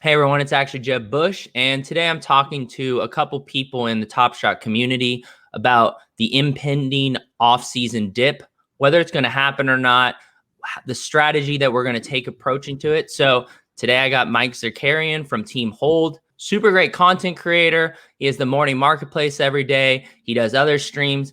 Hey everyone, it's actually Jeb Bush, and today I'm talking to a couple people in the Top Shot community about the impending off-season dip, whether it's going to happen or not, the strategy that we're going to take approaching to it. So today I got Mike Zakarian from Team Hold, super great content creator. He has the morning marketplace every day. He does other streams.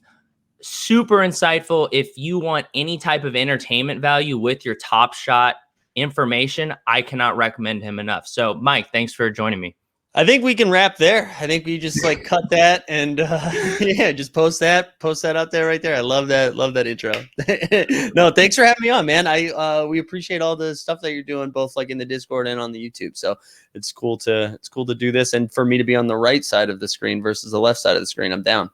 Super insightful. If you want any type of entertainment value with your Top Shot information, I cannot recommend him enough. So, Mike, thanks for joining me. I think we can wrap there. I think we just like cut that and yeah, just post that out there right there. I love that intro. No, thanks for having me on, man. We appreciate all the stuff that you're doing, both like in the Discord and on the YouTube. So it's cool to do this, and for me to be on the right side of the screen versus the left side of the screen, I'm down.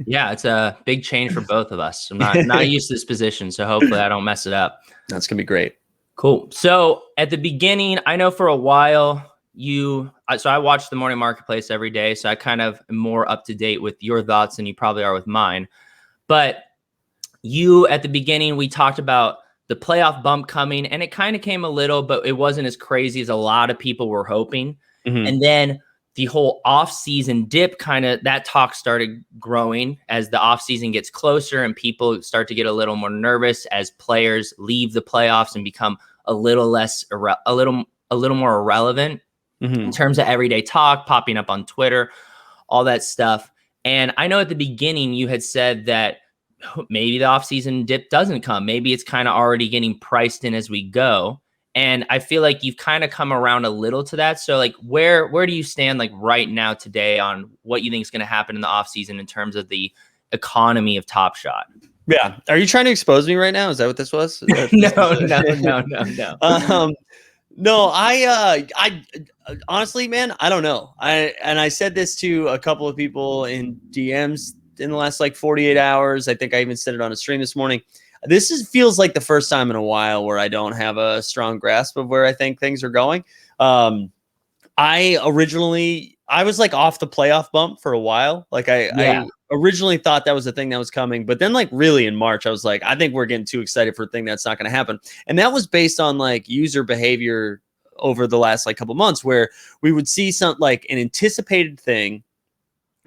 Yeah, it's a big change for both of us. I'm not used to this position, so hopefully I don't mess it up. That's gonna be great. Cool. So at the beginning, I know for a while so I watch the morning marketplace every day, so I kind of am more up to date with your thoughts than you probably are with mine. But at the beginning, we talked about the playoff bump coming, and it kind of came a little, but it wasn't as crazy as a lot of people were hoping. Mm-hmm. And then the whole off-season dip, that talk started growing as the off-season gets closer and people start to get a little more nervous as players leave the playoffs and become a little more irrelevant in terms of everyday talk, popping up on Twitter, all that stuff. And I know at the beginning you had said that maybe the off-season dip doesn't come. Maybe it's kind of already getting priced in as we go. And I feel like you've kind of come around a little to that. So like where do you stand like right now today on what you think is going to happen in the offseason in terms of the economy of Top Shot? Yeah. Are you trying to expose me right now? Is that what this was? No. No, I honestly, man, I don't know. I said this to a couple of people in DMs in the last like 48 hours. I think I even said it on a stream this morning. Feels like the first time in a while where I don't have a strong grasp of where I think things are going. I was like off the playoff bump for a while. Like I originally thought that was a thing that was coming, but then like really in March, I was like, I think we're getting too excited for a thing that's not going to happen. And that was based on like user behavior over the last like couple months where we would see some like an anticipated thing.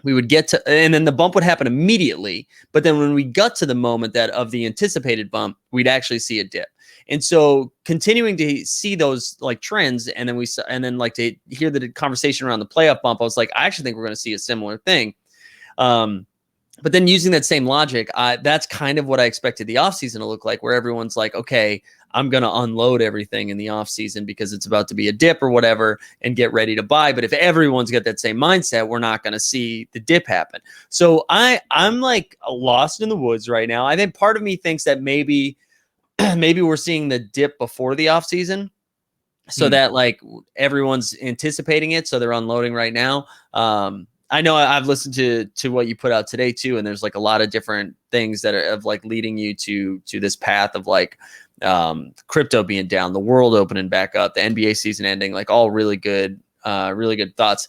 We would get to, and then the bump would happen immediately. But then when we got to the moment of the anticipated bump, we'd actually see a dip. And so continuing to see those like trends, and then like to hear the conversation around the playoff bump, I was like, I actually think we're going to see a similar thing. But then using that same logic, that's kind of what I expected the offseason to look like, where everyone's like, okay, I'm going to unload everything in the offseason because it's about to be a dip or whatever and get ready to buy. But if everyone's got that same mindset, we're not going to see the dip happen. So I'm like lost in the woods right now. I think part of me thinks that maybe we're seeing the dip before the offseason so that like everyone's anticipating it. So they're unloading right now. I know I've listened to what you put out today too. And there's like a lot of different things that are of like leading you to this path of like crypto being down, the world opening back up, the NBA season ending, like all really good thoughts.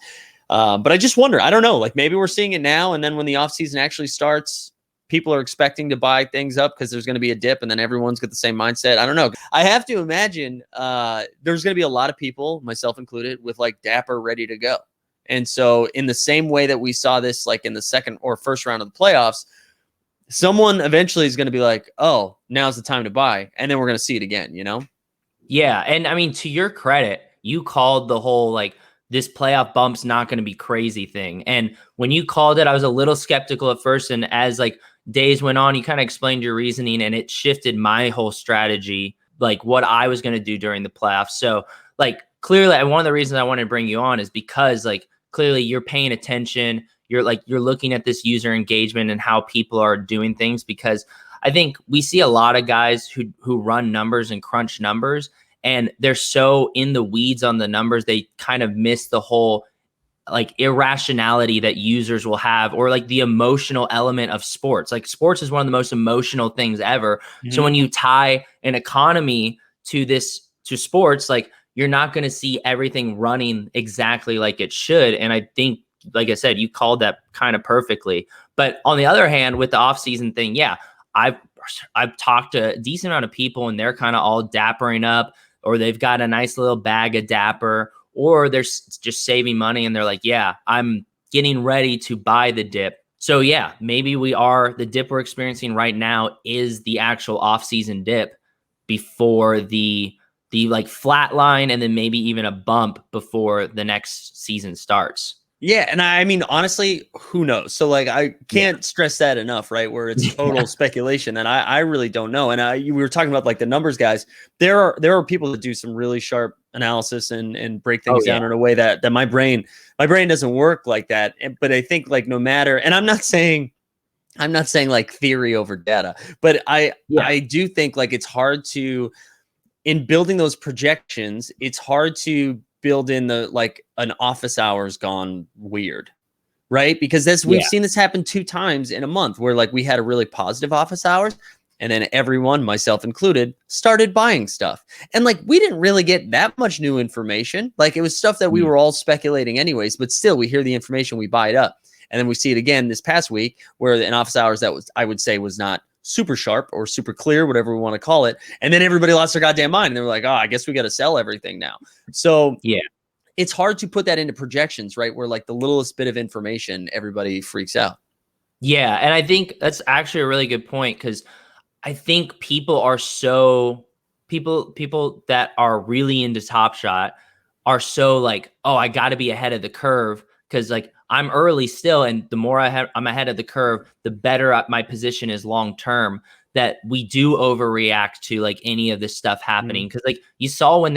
But I just wonder, I don't know, like maybe we're seeing it now. And then when the off season actually starts, people are expecting to buy things up because there's going to be a dip and then everyone's got the same mindset. I don't know. I have to imagine there's going to be a lot of people, myself included, with like Dapper ready to go. And so in the same way that we saw this like in the second or first round of the playoffs, someone eventually is going to be like, oh, now's the time to buy. And then we're going to see it again, you know? Yeah. And I mean, to your credit, you called the whole like this playoff bump's not going to be crazy thing. And when you called it, I was a little skeptical at first. And as like days went on, you kind of explained your reasoning and it shifted my whole strategy, like what I was going to do during the playoffs. So like clearly, one of the reasons I wanted to bring you on is because like clearly you're paying attention. You're looking at this user engagement and how people are doing things, because I think we see a lot of guys who run numbers and crunch numbers, and they're so in the weeds on the numbers, they kind of miss the whole like irrationality that users will have, or like the emotional element of sports. Like sports is one of the most emotional things ever. Mm-hmm. So when you tie an economy to sports, like you're not going to see everything running exactly like it should. And I think, like I said, you called that kind of perfectly. But on the other hand, with the offseason thing, yeah, I've talked to a decent amount of people and they're kind of all dappering up, or they've got a nice little bag of Dapper, or they're just saving money and they're like, yeah, I'm getting ready to buy the dip. So yeah, maybe the dip we're experiencing right now is the actual off-season dip before the like flat line, and then maybe even a bump before the next season starts. Yeah, and I mean, honestly, who knows? So, like, I can't stress that enough, right? Where it's total speculation, and I really don't know. And we were talking about like the numbers guys. There are people that do some really sharp analysis and break things down in a way that my brain doesn't work like that. But I think like no matter, and I'm not saying like theory over data, but I do think like it's hard to, in building those projections, it's hard to build in the like an office hours gone weird, right? Because we've seen this happen 2 times in a month where like we had a really positive office hours and then everyone, myself included, started buying stuff. And like we didn't really get that much new information. Like it was stuff that we were all speculating anyways, but still we hear the information, we buy it up. And then we see it again this past week where in office hours that was, I would say, was not super sharp or super clear, whatever we want to call it. And then everybody lost their goddamn mind. And they were like, oh, I guess we got to sell everything now. So it's hard to put that into projections, right? Where like the littlest bit of information, everybody freaks out. Yeah. And I think that's actually a really good point, because I think people that are really into Top Shot are so like, oh, I got to be ahead of the curve because like I'm early still, and the more I'm ahead of the curve, the better my position is long term. That we do overreact to like any of this stuff happening, because like you saw when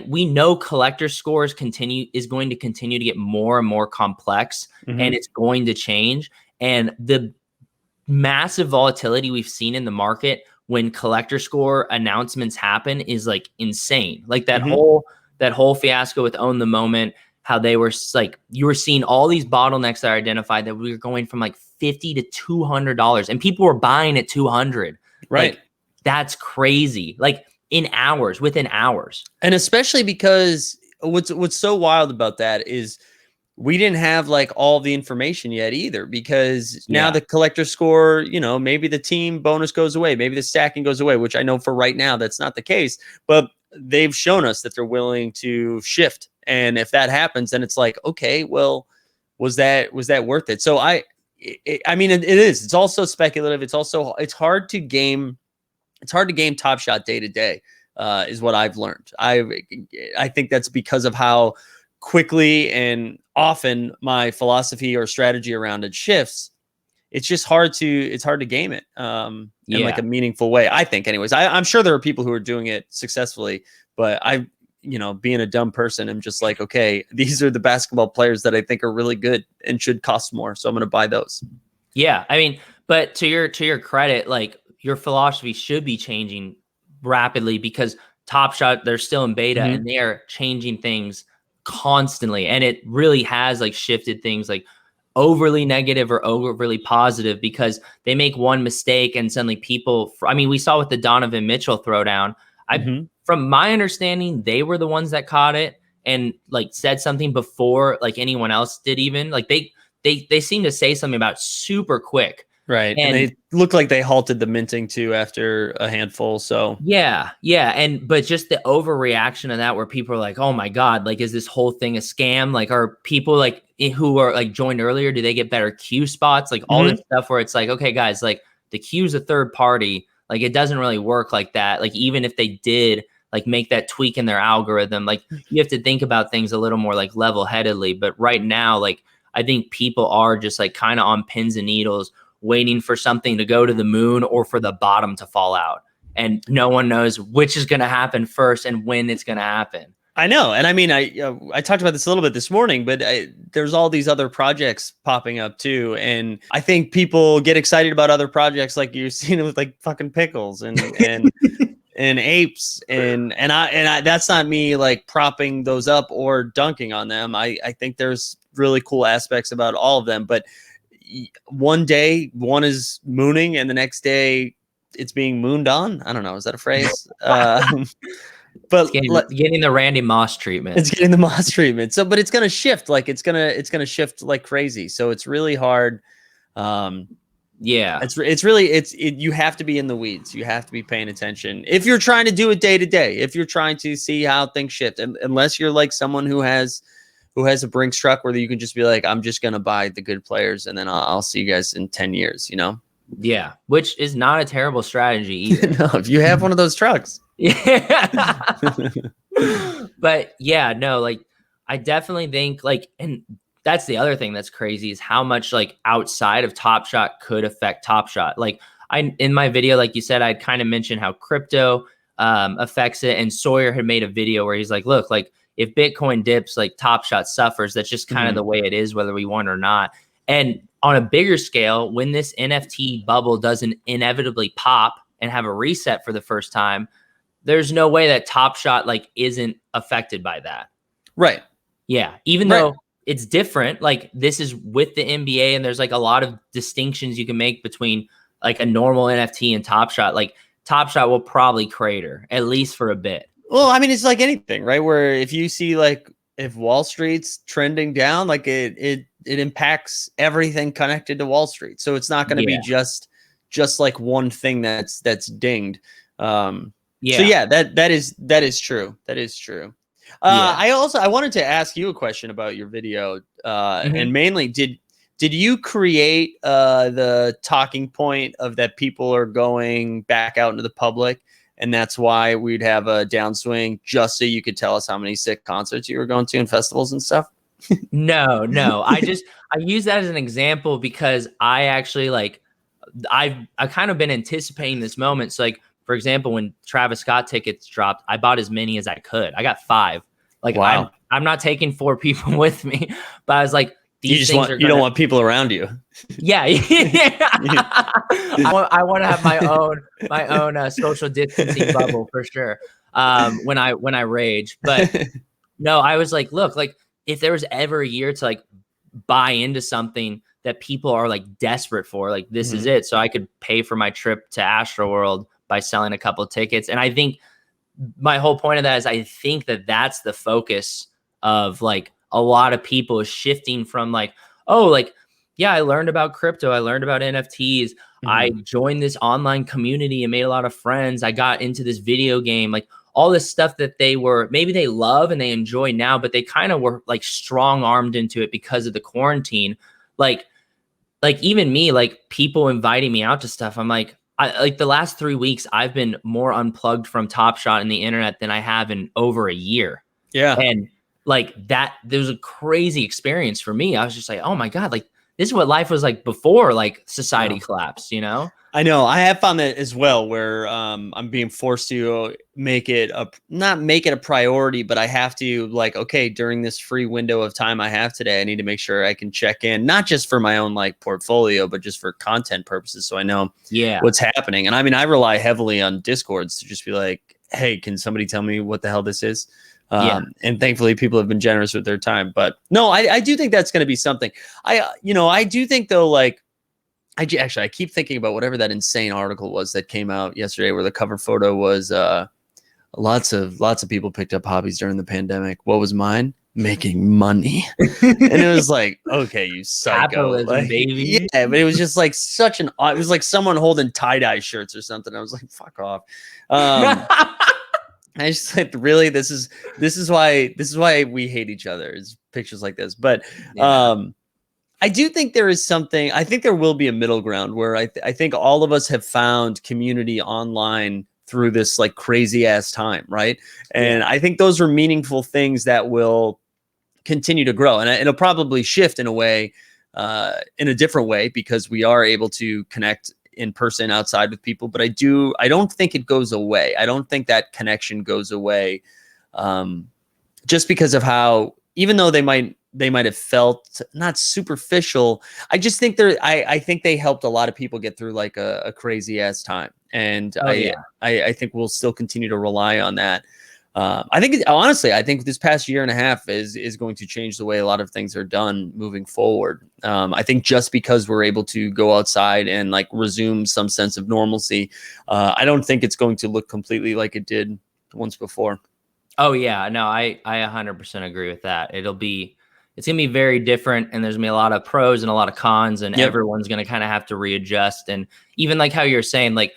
we know collector scores is going to continue to get more and more complex, and it's going to change. And the massive volatility we've seen in the market when collector score announcements happen is like insane. Like that whole fiasco with Own the Moment, how they were like, you were seeing all these bottlenecks that are identified that we were going from like $50 to $200 and people were buying at 200. Right. Like, that's crazy. Like within hours. And especially because what's so wild about that is we didn't have like all the information yet either, because now the collector score, maybe the team bonus goes away, maybe the stacking goes away, which I know for right now that's not the case, but they've shown us that they're willing to shift. And if that happens, then it's like, okay, well, was that worth it? So I mean, it is. It's also speculative. It's hard to game. It's hard to game Top Shot day to day, is what I've learned. I think that's because of how quickly and often my philosophy or strategy around it shifts. It's just hard to game it in like a meaningful way, I think. Anyways, I'm sure there are people who are doing it successfully, but being a dumb person, I'm just like, okay, these are the basketball players that I think are really good and should cost more, so I'm going to buy those. Yeah, I mean, but to your credit, like your philosophy should be changing rapidly, because Top Shot, they're still in beta and they are changing things constantly, and it really has like shifted things like overly negative or overly positive, because they make one mistake and suddenly people, we saw with the Donovan Mitchell throwdown, from my understanding, they were the ones that caught it and like said something before like anyone else did. Even like they seem to say something about super quick. Right. And they look like they halted the minting too after a handful. So yeah. But just the overreaction of that, where people are like, oh my God, like, is this whole thing a scam? Like, are people like who are like joined earlier, do they get better queue spots? Like all this stuff where it's like, okay, guys, like the queue's a third party. Like it doesn't really work like that. Like even if they did like make that tweak in their algorithm, like you have to think about things a little more like level-headedly. But right now, like I think people are just like kind of on pins and needles, waiting for something to go to the moon or for the bottom to fall out. And no one knows which is going to happen first and when it's going to happen. I know. And I mean, I talked about this a little bit this morning, but there's all these other projects popping up too. And I think people get excited about other projects, like you've seen with like fucking pickles and and apes. And I that's not me like propping those up or dunking on them. I think there's really cool aspects about all of them, but one day one is mooning and the next day it's being mooned on. I don't know. Is that a phrase? But it's getting the Randy Moss treatment. It's getting the Moss treatment. So, but it's going to shift. Like it's going to shift like crazy. So it's really hard. Yeah. You have to be in the weeds. You have to be paying attention if you're trying to do it day to day. If you're trying to see how things shift, and unless you're like someone who has a Brinks truck where you can just be like, I'm just gonna buy the good players, and then I'll see you guys in 10 years. Yeah, which is not a terrible strategy either. No, if you have one of those trucks. Yeah. But yeah, no, like I definitely think like, and that's the other thing that's crazy is how much like outside of Top Shot could affect Top Shot. Like in my video, like you said, I'd kind of mentioned how crypto affects it, and Sawyer had made a video where he's like, look, like if Bitcoin dips, like Top Shot suffers. That's just kind of the way it is, whether we want or not. And on a bigger scale, when this NFT bubble doesn't inevitably pop and have a reset for the first time, there's no way that Top Shot like isn't affected by that. Right. Yeah. Even though it's different, like this is with the NBA, and there's like a lot of distinctions you can make between like a normal NFT and Top Shot. Like Top Shot will probably crater at least for a bit. Well, I mean, it's like anything, right? Where if you see like if Wall Street's trending down, like it impacts everything connected to Wall Street. So it's not going to be just like one thing that's dinged. So yeah, that is true. That is true. I wanted to ask you a question about your video, and mainly did you create the talking point of that people are going back out into the public, and that's why we'd have a downswing just so you could tell us how many sick concerts you were going to and festivals and stuff? No. I use that as an example because I actually like I've kind of been anticipating this moment. So like, for example, when Travis Scott tickets dropped, I bought as many as I could. I got 5. Like, wow. I'm not taking 4 people with me, but I was like, you don't want people around you. Yeah. I want to have my own social distancing bubble for sure. When I rage, but no, I was like, look, like if there was ever a year to like buy into something that people are like desperate for, like this is it. So I could pay for my trip to Astroworld by selling a couple of tickets. And I think my whole point of that is I think that that's the focus of like a lot of people is shifting from like, oh, like, yeah, I learned about crypto. I learned about NFTs. I joined this online community and made a lot of friends. I got into this video game, like all this stuff that maybe they love and they enjoy now, but they kind of were like strong armed into it because of the quarantine. Like even me, like people inviting me out to stuff. I'm like, like the last 3 weeks, I've been more unplugged from Top Shot and the internet than I have in over a year. Yeah. And like that, there was a crazy experience for me. I was just like, oh my God, like this is what life was like before like society collapsed, you know? I know. I have found that as well, where I'm being forced to not make it a priority, but I have to like, okay, during this free window of time I have today, I need to make sure I can check in, not just for my own like portfolio, but just for content purposes. So I know what's happening. And I mean, I rely heavily on Discords to just be like, hey, can somebody tell me what the hell this is? And thankfully people have been generous with their time, but no, I do think that's going to be something. I do think though, like, I keep thinking about whatever that insane article was that came out yesterday where the cover photo was lots of people picked up hobbies during the pandemic. What was mine? Making money. And it was like, okay, you psycho. Capitalism, like, baby. Yeah, but it was just like it was like someone holding tie-dye shirts or something. I was like, fuck off. I just like, really, this is why we hate each other, is pictures like this. But I do think there is something. I think there will be a middle ground where I think all of us have found community online through this like crazy ass time, right? And I think those are meaningful things that will continue to grow, and it'll probably shift in a different way because we are able to connect in person outside with people. But I don't think it goes away. I don't think that connection goes away, just because of how, even though they might have felt not superficial, I just think I think they helped a lot of people get through like a crazy ass time. And I think we'll still continue to rely on that. I think this past year and a half is going to change the way a lot of things are done moving forward. I think just because we're able to go outside and like resume some sense of normalcy, I don't think it's going to look completely like it did once before. Oh yeah, no, I 100% agree with that. It'll be it's going to be very different, and there's going to be a lot of pros and a lot of cons, and Yep. everyone's going to kind of have to readjust. And even like how you're saying, like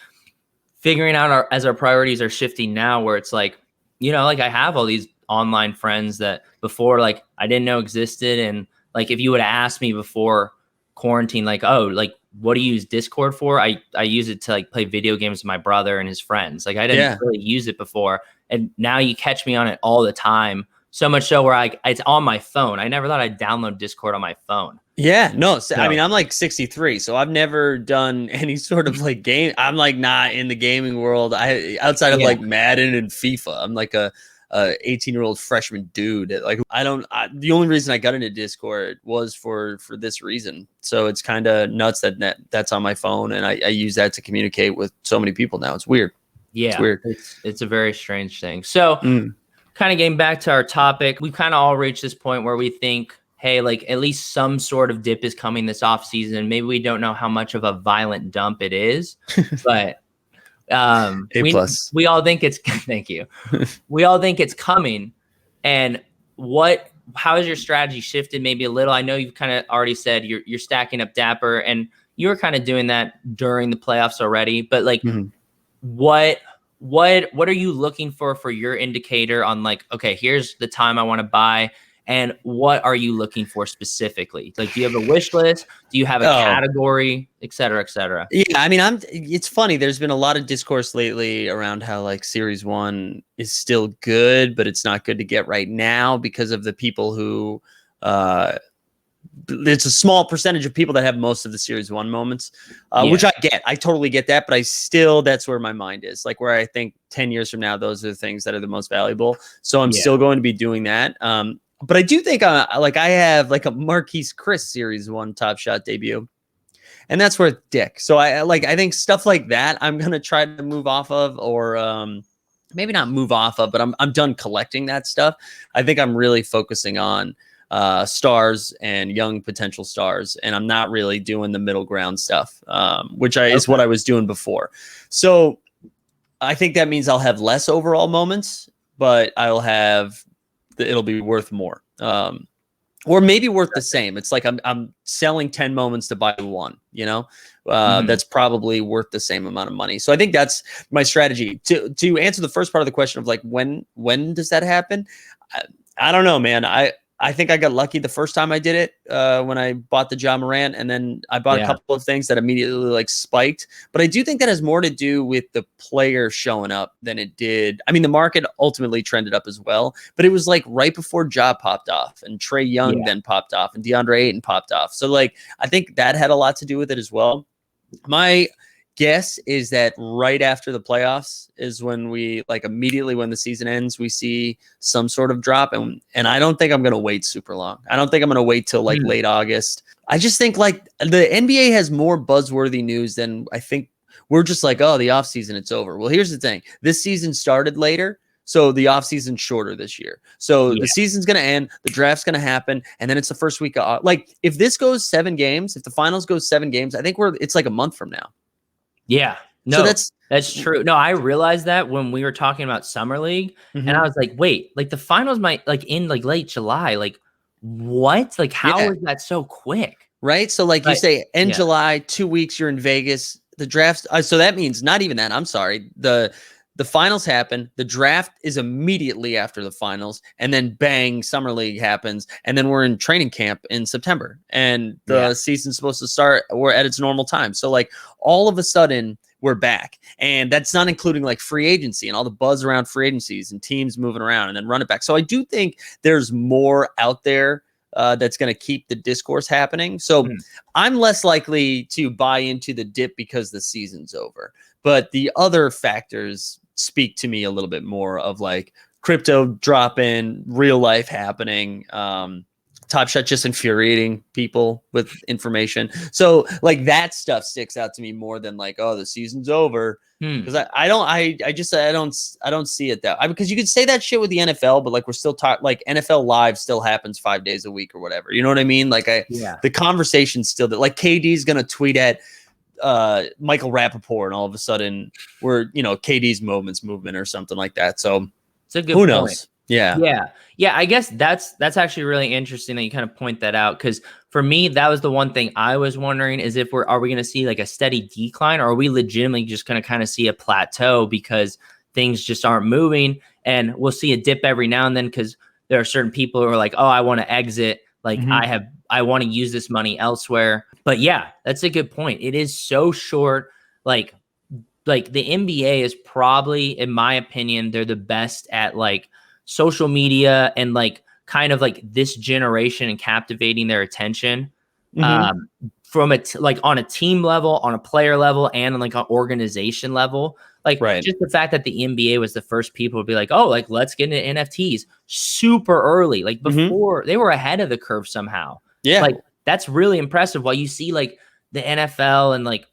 figuring out as our priorities are shifting now, where it's like, like I have all these online friends that before, like I didn't know existed. And like, if you would have asked me before quarantine, like, oh, like, what do you use Discord for? I use it to like play video games with my brother and his friends. Like I didn't really use it before. And now you catch me on it all the time. So much so where it's on my phone. I never thought I'd download Discord on my phone. Yeah, no. I mean, I'm like 63, so I've never done any sort of like game. I'm like not in the gaming world. Outside of like Madden and FIFA, I'm like a 18-year-old freshman dude. Like the only reason I got into Discord was for this reason. So it's kind of nuts that's on my phone, and I use that to communicate with so many people now. It's weird. Yeah, it's weird. It's a very strange thing. So kind of getting back to our topic, we kind of all reached this point where we think, hey, like at least some sort of dip is coming this offseason. Maybe we don't know how much of a violent dump it is, but we all think it's thank you. We all think it's coming. And how has your strategy shifted maybe a little? I know you've kind of already said you're stacking up Dapper, and you were kind of doing that during the playoffs already, but like what are you looking for your indicator on like, okay, here's the time I want to buy, and what are you looking for specifically? Like, do you have a wish list? Do you have a category, et cetera, et cetera? Yeah, I mean, it's funny. There's been a lot of discourse lately around how like Series 1 is still good, but it's not good to get right now because of the people who it's a small percentage of people that have most of the Series 1 moments, which I get. I totally get that, but that's where my mind is. Like where I think 10 years from now, those are the things that are the most valuable. So I'm still going to be doing that. But I do think I have like a Marquise Chris Series 1 Top Shot debut, and that's worth dick. So I think stuff like that I'm going to try to move off of, or maybe not move off of, but I'm done collecting that stuff. I think I'm really focusing on stars and young potential stars, and I'm not really doing the middle ground stuff, which is what I was doing before. So I think that means I'll have less overall moments, but it'll be worth more, or maybe worth the same. It's like I'm selling 10 moments to buy one, that's probably worth the same amount of money. So I think that's my strategy. To answer the first part of the question of like, when does that happen? I don't know, man. I think I got lucky the first time I did it, when I bought the Ja Morant, and then I bought a couple of things that immediately like spiked. But I do think that has more to do with the player showing up than it did. I mean, the market ultimately trended up as well, but it was like right before Ja popped off, and Trae Young then popped off, and DeAndre Ayton popped off. So like, I think that had a lot to do with it as well. My guess is that right after the playoffs is when we like immediately when the season ends, we see some sort of drop. And I don't think I'm going to wait super long. I don't think I'm going to wait till like late August. I just think like the NBA has more buzzworthy news than I think. We're just like, oh, the offseason, it's over. Well, here's the thing. This season started later, so the offseason's shorter this year. So the season's going to end, the draft's going to happen, and then it's the first week of like, if this goes 7 games, if the finals goes 7 games, I think it's like a month from now. Yeah, no, so that's true. No, I realized that when we were talking about Summer League, and I was like, wait, like the finals might like in like late July. Like what? Like how is that so quick? Right. So like you say end July, 2 weeks, you're in Vegas, the draft. So that means not even that. I'm sorry. The finals happen. The draft is immediately after the finals, and then bang, Summer League happens, and then we're in training camp in September, and the season's supposed to start. We're at its normal time. So like all of a sudden we're back, and that's not including like free agency and all the buzz around free agencies and teams moving around and then run it back. So I do think there's more out there that's going to keep the discourse happening. So I'm less likely to buy into the dip because the season's over, but the other factors speak to me a little bit more of like crypto dropping, real life happening, Top Shot just infuriating people with information. So like that stuff sticks out to me more than like, oh, the season's over. Because I don't see it that because you could say that shit with the NFL, but like we're still like NFL Live still happens 5 days a week or whatever. You know what I mean? Like the conversation's still that like KD's gonna tweet at Michael Rappaport, and all of a sudden we're KD's movement or something like that. So it's a good point. Yeah. Yeah. I guess that's actually really interesting that you kind of point that out, because for me, that was the one thing I was wondering is if are we going to see like a steady decline, or are we legitimately just going to kind of see a plateau because things just aren't moving, and we'll see a dip every now and then because there are certain people who are like, oh, I want to exit. Like I want to use this money elsewhere. But yeah, that's a good point. It is so short. Like the NBA is probably, in my opinion, they're the best at like social media and like kind of like this generation and captivating their attention from like on a team level, on a player level, and on like an organization level. Like just the fact that the NBA was the first people to be like, oh, like let's get into NFTs super early, like before they were ahead of the curve somehow. Yeah. Like that's really impressive. While you see like the NFL and like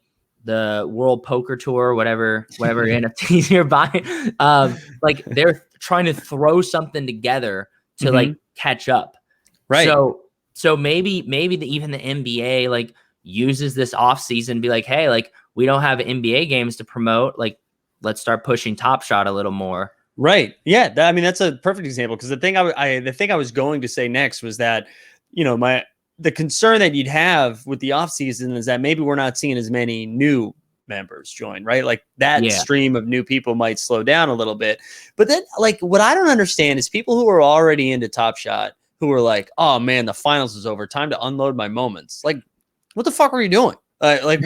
the World Poker Tour, whatever NFTs you're buying, like they're trying to throw something together to like catch up. Right. So maybe even the NBA like uses this off season to be like, hey, like we don't have NBA games to promote. Like let's start pushing Top Shot a little more. Right. Yeah. I mean, that's a perfect example, because the thing I was going to say next was that, the concern that you'd have with the offseason is that maybe we're not seeing as many new members join, right? Like that stream of new people might slow down a little bit. But then, like, what I don't understand is people who are already into Top Shot who are like, oh man, the finals is over, time to unload my moments. Like, what the fuck were you doing? Like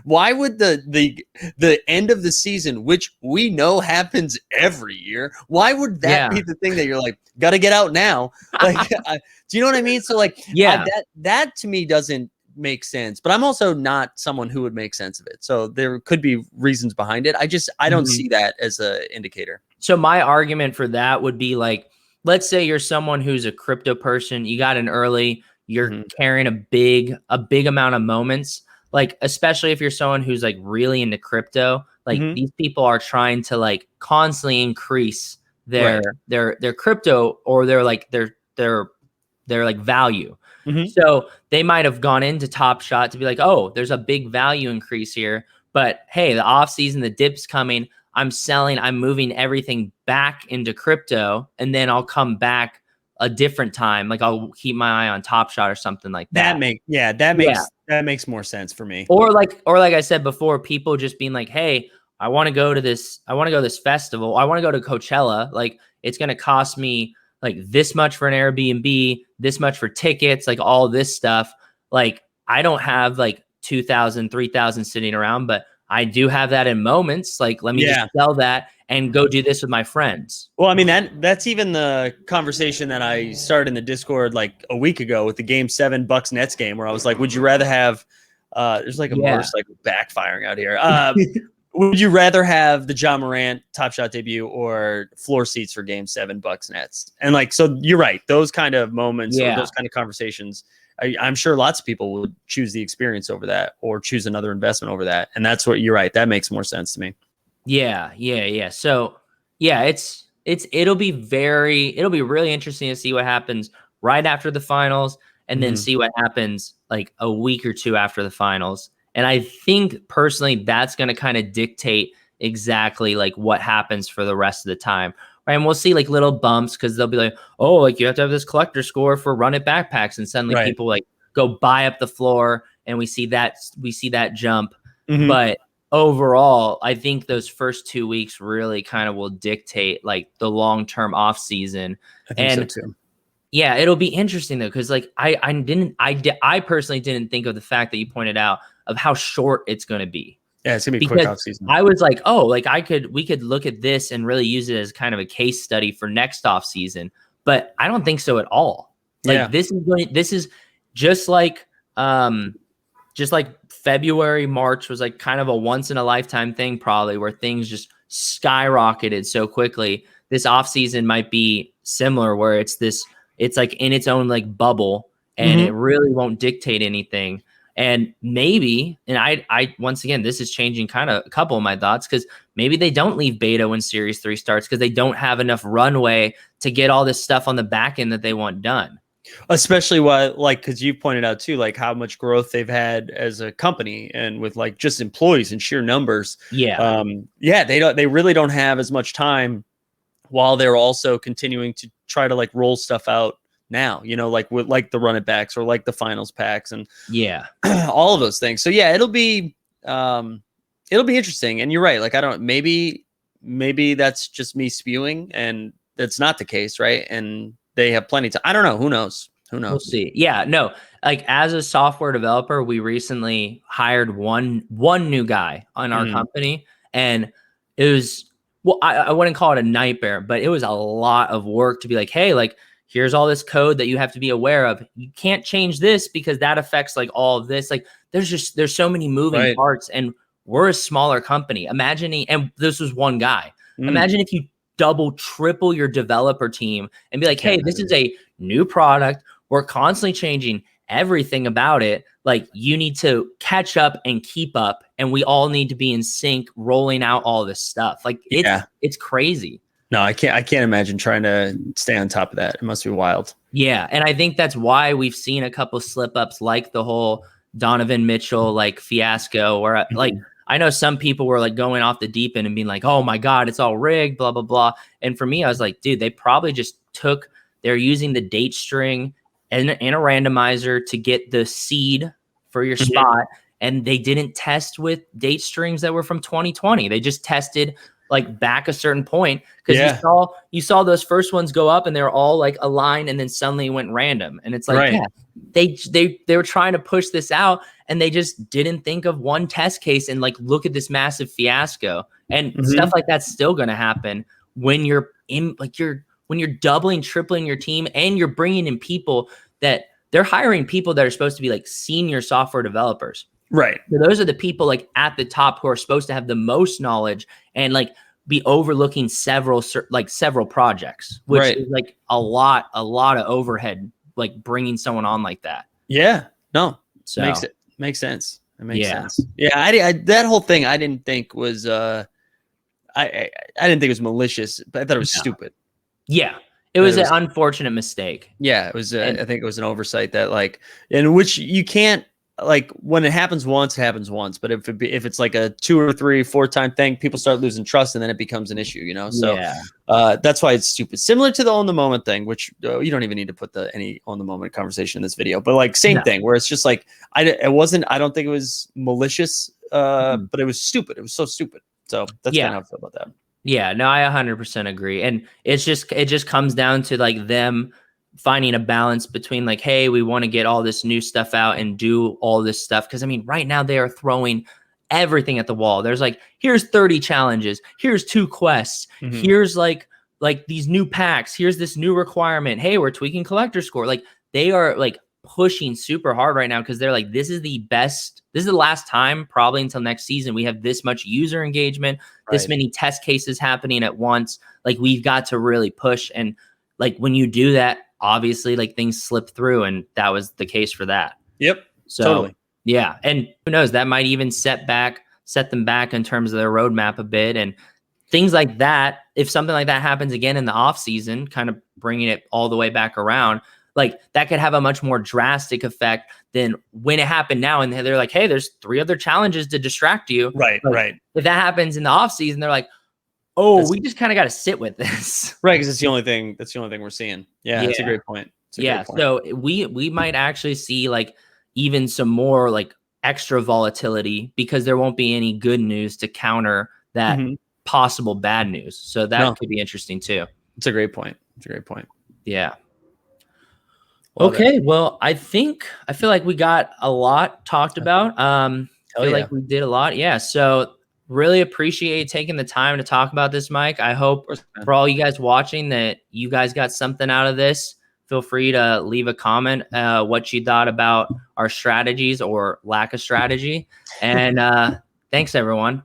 why would the end of the season, which we know happens every year, why would that be the thing that you're like, got to get out now? Like, do you know what I mean? So like, that to me doesn't make sense, but I'm also not someone who would make sense of it. So there could be reasons behind it. I don't see that as an indicator. So my argument for that would be like, let's say you're someone who's a crypto person, you got in early, you're carrying a big amount of moments. Like, especially if you're someone who's like really into crypto, like these people are trying to like constantly increase their crypto or their like their like value. So they might have gone into Top Shot to be like, oh, there's a big value increase here, but hey, the off season, the dip's coming. I'm selling, I'm moving everything back into crypto, and then I'll come back a different time. Like I'll keep my eye on Top Shot or something like that. That makes more sense for me. Or like I said before, people just being like, hey, I want to go to this festival. I want to go to Coachella. Like it's going to cost me like this much for an Airbnb, this much for tickets, like all this stuff. Like I don't have like 2,000, 3,000 sitting around, but I do have that in moments. Like, let me just sell that and go do this with my friends. Well, I mean, that's even the conversation that I started in the Discord like a week ago with the Game 7 Bucks Nets game, where I was like, would you rather have there's like a motorcycle backfiring out here. Would you rather have the Ja Morant Top Shot debut or floor seats for Game 7 Bucks Nets? And like, so you're right. Those kind of moments or those kind of conversations, I'm sure lots of people would choose the experience over that or choose another investment over that. And that's what you're right. That makes more sense to me. Yeah. So yeah, it'll be really interesting to see what happens right after the finals and then see what happens like a week or two after the finals. And I think personally, that's going to kind of dictate exactly like what happens for the rest of the time. Right. And we'll see like little bumps because they'll be like, oh, like you have to have this collector score for Run It backpacks. And suddenly people like go buy up the floor and we see that jump. But overall, I think those first 2 weeks really kind of will dictate like the long-term off season. I think so too. Yeah, it'll be interesting though, because like I personally didn't think of the fact that you pointed out of how short it's going to be. Yeah, it's gonna be a quick off season. I was like, oh, like we could look at this and really use it as kind of a case study for next off season, but I don't think so at all. Like this is just like February, March was like kind of a once in a lifetime thing, probably, where things just skyrocketed so quickly. This off season might be similar, where it's like in its own like bubble, and it really won't dictate anything. And maybe, and I once again, this is changing kind of a couple of my thoughts, because maybe they don't leave beta when Series 3 starts because they don't have enough runway to get all this stuff on the back end that they want done. Especially because you pointed out too, like how much growth they've had as a company and with like just employees and sheer numbers. They really don't have as much time while they're also continuing to try to like roll stuff out now, like with like the run it backs or like the finals packs and Yeah. all of those things. So yeah, it'll be interesting. And you're right. Like, I don't, maybe that's just me spewing and that's not the case. Right. And they have plenty to, I don't know. Who knows? We'll see. Yeah, no, like as a software developer, we recently hired one new guy on our company, and it was, well, I wouldn't call it a nightmare, but it was a lot of work to be like, hey, like here's all this code that you have to be aware of. You can't change this because that affects like all of this. Like there's so many moving parts, and we're a smaller company. Imagining, and this was one guy. Imagine if you double, triple your developer team and be like, hey, this is a new product. We're constantly changing everything about it. Like you need to catch up and keep up, and we all need to be in sync, rolling out all this stuff. Like it's crazy. No, I can't imagine trying to stay on top of that. It must be wild. Yeah, and I think that's why we've seen a couple slip ups, like the whole Donovan Mitchell like fiasco, where like I know some people were like going off the deep end and being like, oh my God, it's all rigged, blah, blah, blah. And for me, I was like, dude, they probably just they're using the date string and a randomizer to get the seed for your spot. And they didn't test with date strings that were from 2020. They just tested like back a certain point, because you saw those first ones go up and they were all like aligned, and then suddenly went random. And it's like, they were trying to push this out, and they just didn't think of one test case and like look at this massive fiasco. And stuff like that's still going to happen when you're in like when you're doubling, tripling your team, and you're bringing in people that they're hiring people that are supposed to be like senior software developers. Right. So those are the people like at the top who are supposed to have the most knowledge and like be overlooking several projects, which is like a lot of overhead, like bringing someone on like that. Yeah. No. So makes sense. It makes sense. Yeah. I that whole thing I didn't think was I didn't think it was malicious, but I thought it was stupid. Yeah. It was an unfortunate mistake. Yeah, it was. I think it was an oversight that, like, in which you can't, like, when it happens once, it happens once. But if it's like a 2 or 3, 4 time thing, people start losing trust, and then it becomes an issue. So that's why it's stupid. Similar to the on the moment thing, which you don't even need to put any on the moment conversation in this video. But like same thing, where it's just like I don't think it was malicious, but it was stupid. It was so stupid. So that's kind of how I feel about that. Yeah, no, I 100% agree. And it just comes down to like them finding a balance between like, hey, we want to get all this new stuff out and do all this stuff. Cause I mean, right now they are throwing everything at the wall. There's like, here's 30 challenges. Here's 2 quests. Here's like these new packs. Here's this new requirement. Hey, we're tweaking collector score. Like they are like pushing super hard right now, because they're like, this is the last time probably until next season we have this much user engagement, this many test cases happening at once. Like we've got to really push. And like when you do that, obviously like things slip through, and that was the case for that. Yep. So totally. Yeah. And who knows, that might even set them back in terms of their roadmap a bit, and things like that. If something like that happens again in the off season, kind of bringing it all the way back around, like that could have a much more drastic effect than when it happened now. And they're like, hey, there's 3 other challenges to distract you. Right. Like, right. If that happens in the off season, they're like, oh, we just kind of got to sit with this. Right. Because it's the only thing we're seeing. Yeah. That's a great point. Great point. So we might actually see like even some more like extra volatility, because there won't be any good news to counter that possible bad news. So that could be interesting too. It's a great point. Yeah. Okay, well, I feel like we got a lot talked about. I feel like we did a lot. Yeah, so really appreciate you taking the time to talk about this, Mike. I hope for all you guys watching that you guys got something out of this. Feel free to leave a comment what you thought about our strategies or lack of strategy. And thanks, everyone.